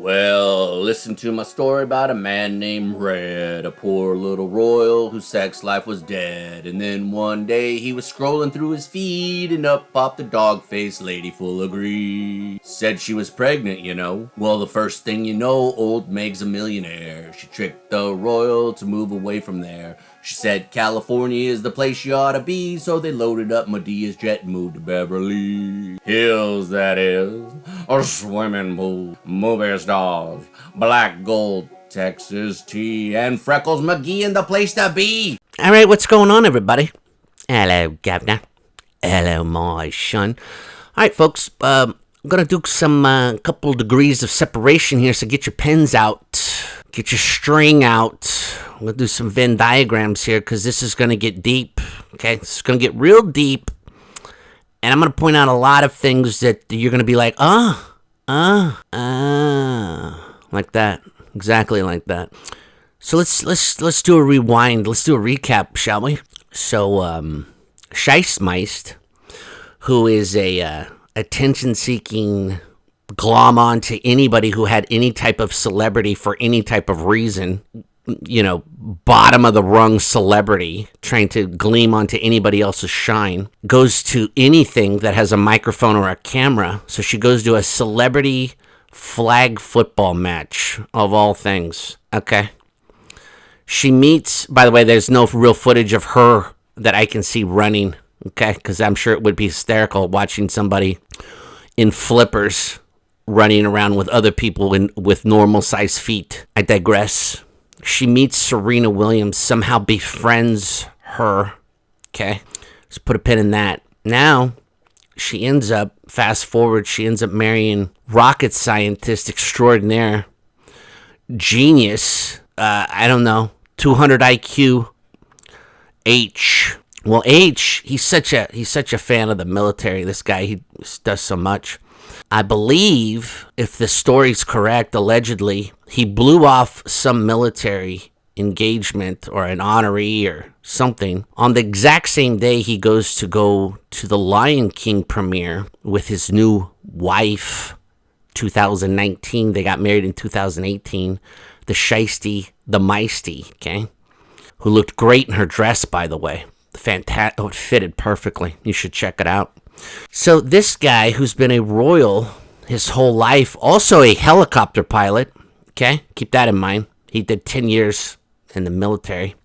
Well, listen to my story about a man named Red, a poor little royal whose sex life was dead. And then one day he was scrolling through his feed and up popped the dog-faced lady full of greed. Said she was pregnant, you know. Well, the first thing you know, old Meg's a millionaire. She tricked the royal to move away from there. She said California is the place you ought to be, so they loaded up Medea's jet and moved to Beverly Hills, that is. A swimming pool, movie stars, black gold, Texas tea, and Freckles McGee in the place to be. All right, what's going on, everybody? Hello, Governor. Hello, my son. All right, folks, I'm going to do some couple degrees of separation here, so get your pens out, get your string out. I'm going to do some Venn diagrams here because this is going to get deep, okay? This is going to get real deep, and I'm going to point out a lot of things that you're going to be like, like that, exactly like that. So let's do a rewind. Let's do a recap, shall we? So, Scheissmeist, who is a attention-seeking glom on to anybody who had any type of celebrity for any type of reason, you know, bottom of the rung celebrity trying to gleam onto anybody else's shine, goes to anything that has a microphone or a camera. So she goes to a celebrity flag football match of all things. Okay. She meets, by the way, there's no real footage of her that I can see running. Okay. Because I'm sure it would be hysterical watching somebody in flippers running around with other people with normal size feet. I digress. She meets Serena Williams, somehow befriends her. Okay, let's put a pin in that. Now, she ends up, fast forward, she ends up marrying rocket scientist extraordinaire, genius, I don't know, 200 IQ, H. Well, H, he's such a fan of the military. This guy, he does so much. I believe, if the story's correct, allegedly, he blew off some military engagement or an honoree or something. On the exact same day, he goes to the Lion King premiere with his new wife, 2019. They got married in 2018. The Scheisty, the Meisty, okay? Who looked great in her dress, by the way. Fantastic. Oh, it fitted perfectly. You should check it out. So this guy who's been a royal his whole life, also a helicopter pilot, okay? Keep that in mind. He did 10 years in the military.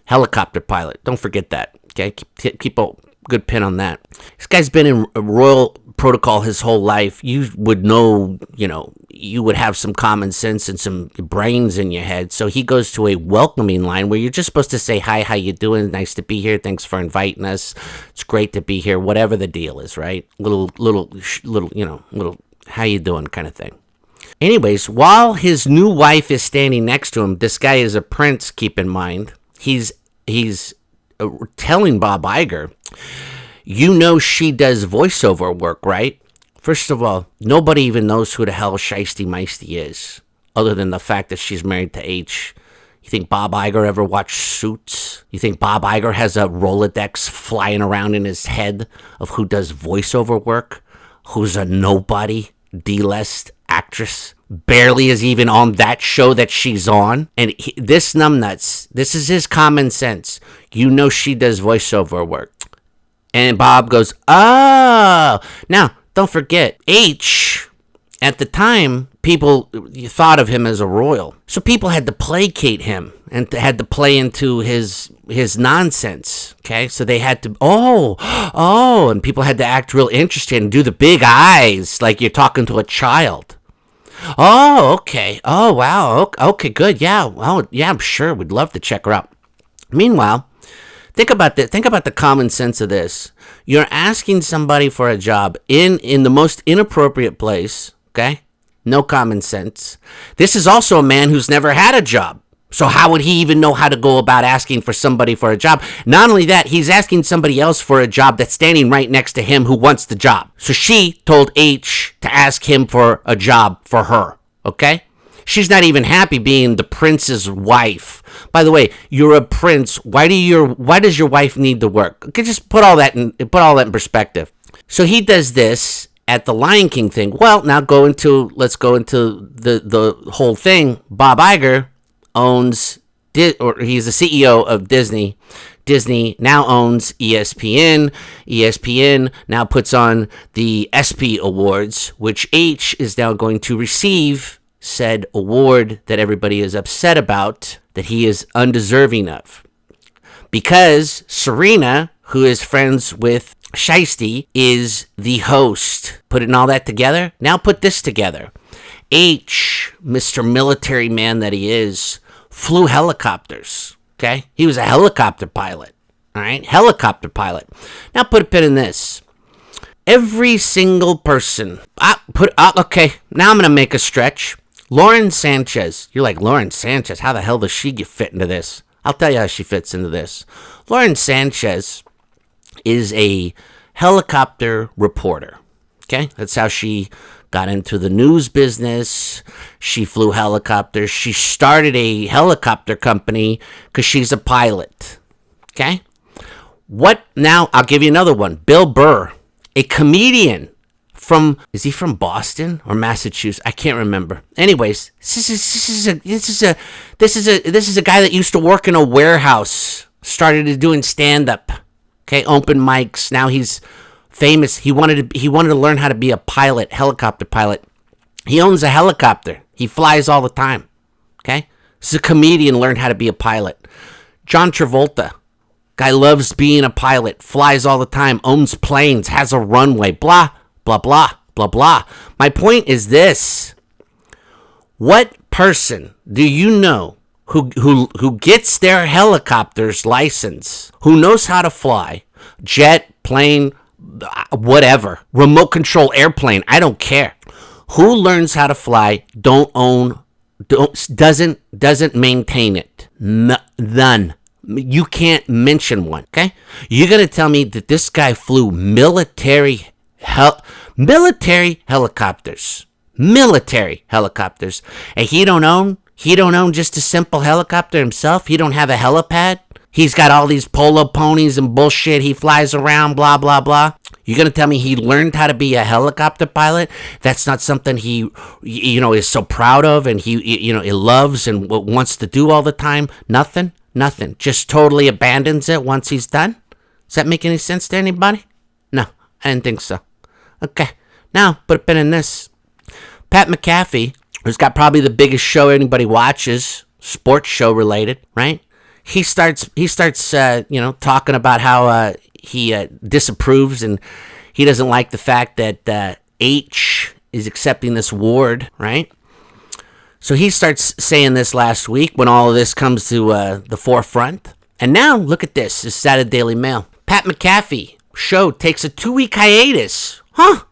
Helicopter pilot. Don't forget that, okay? Keep a good pin on that. This guy's been in royal protocol his whole life. You would know, you know, you would have some common sense and some brains in your head. So he goes to a welcoming line where you're just supposed to say, hi, how you doing? Nice to be here. Thanks for inviting us. It's great to be here. Whatever the deal is, right? Little, you know, little, how you doing kind of thing. Anyways, while his new wife is standing next to him, this guy is a prince, keep in mind. He's telling Bob Iger, you know she does voiceover work, right? First of all, nobody even knows who the hell Scheisty Meisty is, other than the fact that she's married to H. You think Bob Iger ever watched Suits? You think Bob Iger has a Rolodex flying around in his head of who does voiceover work? Who's a nobody, D-list actress? Barely is even on that show that she's on. And this numbnuts, this is his common sense. You know she does voiceover work. And Bob goes, oh. Now, don't forget, H, at the time, people thought of him as a royal. So people had to placate him and had to play into his nonsense, okay? So they had to, and people had to act real interested and do the big eyes like you're talking to a child. Oh, okay. Oh, wow. Okay, good. Yeah. Well, yeah, I'm sure. We'd love to check her out. Meanwhile, think about the common sense of this. You're asking somebody for a job in the most inappropriate place, okay? No common sense. This is also a man who's never had a job. So how would he even know how to go about asking for somebody for a job? Not only that, he's asking somebody else for a job that's standing right next to him who wants the job. So she told H to ask him for a job for her, okay? She's not even happy being the prince's wife. By the way, you're a prince. Why does your wife need to work? Okay, just put all that in perspective. So he does this, at the Lion King thing. Well, now let's go into the whole thing. Bob Iger owns, or he's the CEO of Disney. Disney now owns ESPN. ESPN now puts on the ESPY Awards, which H is now going to receive said award that everybody is upset about, that he is undeserving of. Because Serena, who is friends with Shiesty, is the host. Putting all that together, now put this together. H, Mr. Military man that he is, flew helicopters. Okay? He was a helicopter pilot. All right? Helicopter pilot. Now put a pin in this. Every single person. Okay, now I'm going to make a stretch. Lauren Sanchez. You're like, Lauren Sanchez, how the hell does she fit into this? I'll tell you how she fits into this. Lauren Sanchez is a helicopter reporter. Okay? That's how she got into the news business. She flew helicopters. She started a helicopter company because she's a pilot. Okay? What now? I'll give you another one. Bill Burr, a comedian is he from Boston or Massachusetts? I can't remember. Anyways, this is a guy that used to work in a warehouse, started doing stand up. Okay, open mics. Now he's famous. He wanted to learn how to be a pilot, helicopter pilot. He owns a helicopter. He flies all the time. Okay? This is a comedian, learned how to be a pilot. John Travolta. Guy loves being a pilot, flies all the time, owns planes, has a runway, blah, blah, blah, blah, blah. My point is this. What person do you know who gets their helicopter's license, who knows how to fly, jet, plane, whatever, remote control airplane, I don't care, who learns how to fly, doesn't maintain it? None. You can't mention one, okay? You're going to tell me that this guy flew military helicopters. Military helicopters. And he don't own just a simple helicopter himself? He don't have a helipad? He's got all these polo ponies and bullshit. He flies around, blah, blah, blah. You're going to tell me he learned how to be a helicopter pilot? That's not something he, is so proud of and he loves and wants to do all the time? Nothing? Just totally abandons it once he's done? Does that make any sense to anybody? No, I didn't think so. Okay, now put a pin in this. Pat McAfee, who's got probably the biggest show anybody watches, sports show related, right? He starts talking about how he disapproves and he doesn't like the fact that H is accepting this award, right? So he starts saying this last week when all of this comes to the forefront. And now, look at this. This is out of Daily Mail. Pat McAfee show takes a 2-week hiatus. Huh?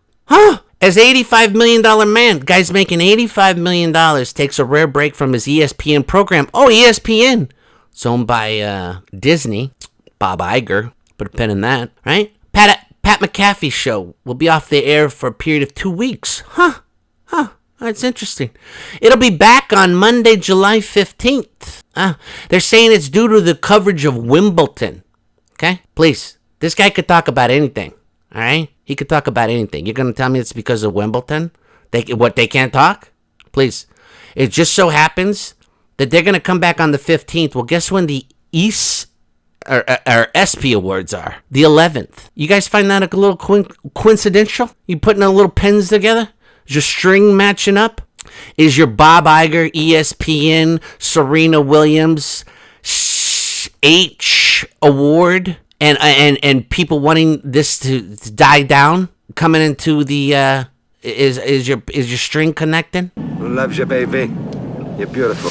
As $85 million man, guy's making $85 million, takes a rare break from his ESPN program. Oh, ESPN. It's owned by Disney. Bob Iger. Put a pin in that, right? Pat McAfee show will be off the air for a period of 2 weeks. Huh. That's interesting. It'll be back on Monday, July 15th. They're saying it's due to the coverage of Wimbledon. Okay? Please. This guy could talk about anything. All right? He could talk about anything. You're going to tell me it's because of Wimbledon? They can't talk? Please. It just so happens that they're going to come back on the 15th. Well, guess when the ESPY Awards are? The 11th. You guys find that a little coincidental? You putting a little pins together? Is your string matching up? Is your Bob Iger, ESPN, Serena Williams, H award, and people wanting this to die down coming into the is your string connecting? LUVS, baby. You're beautiful.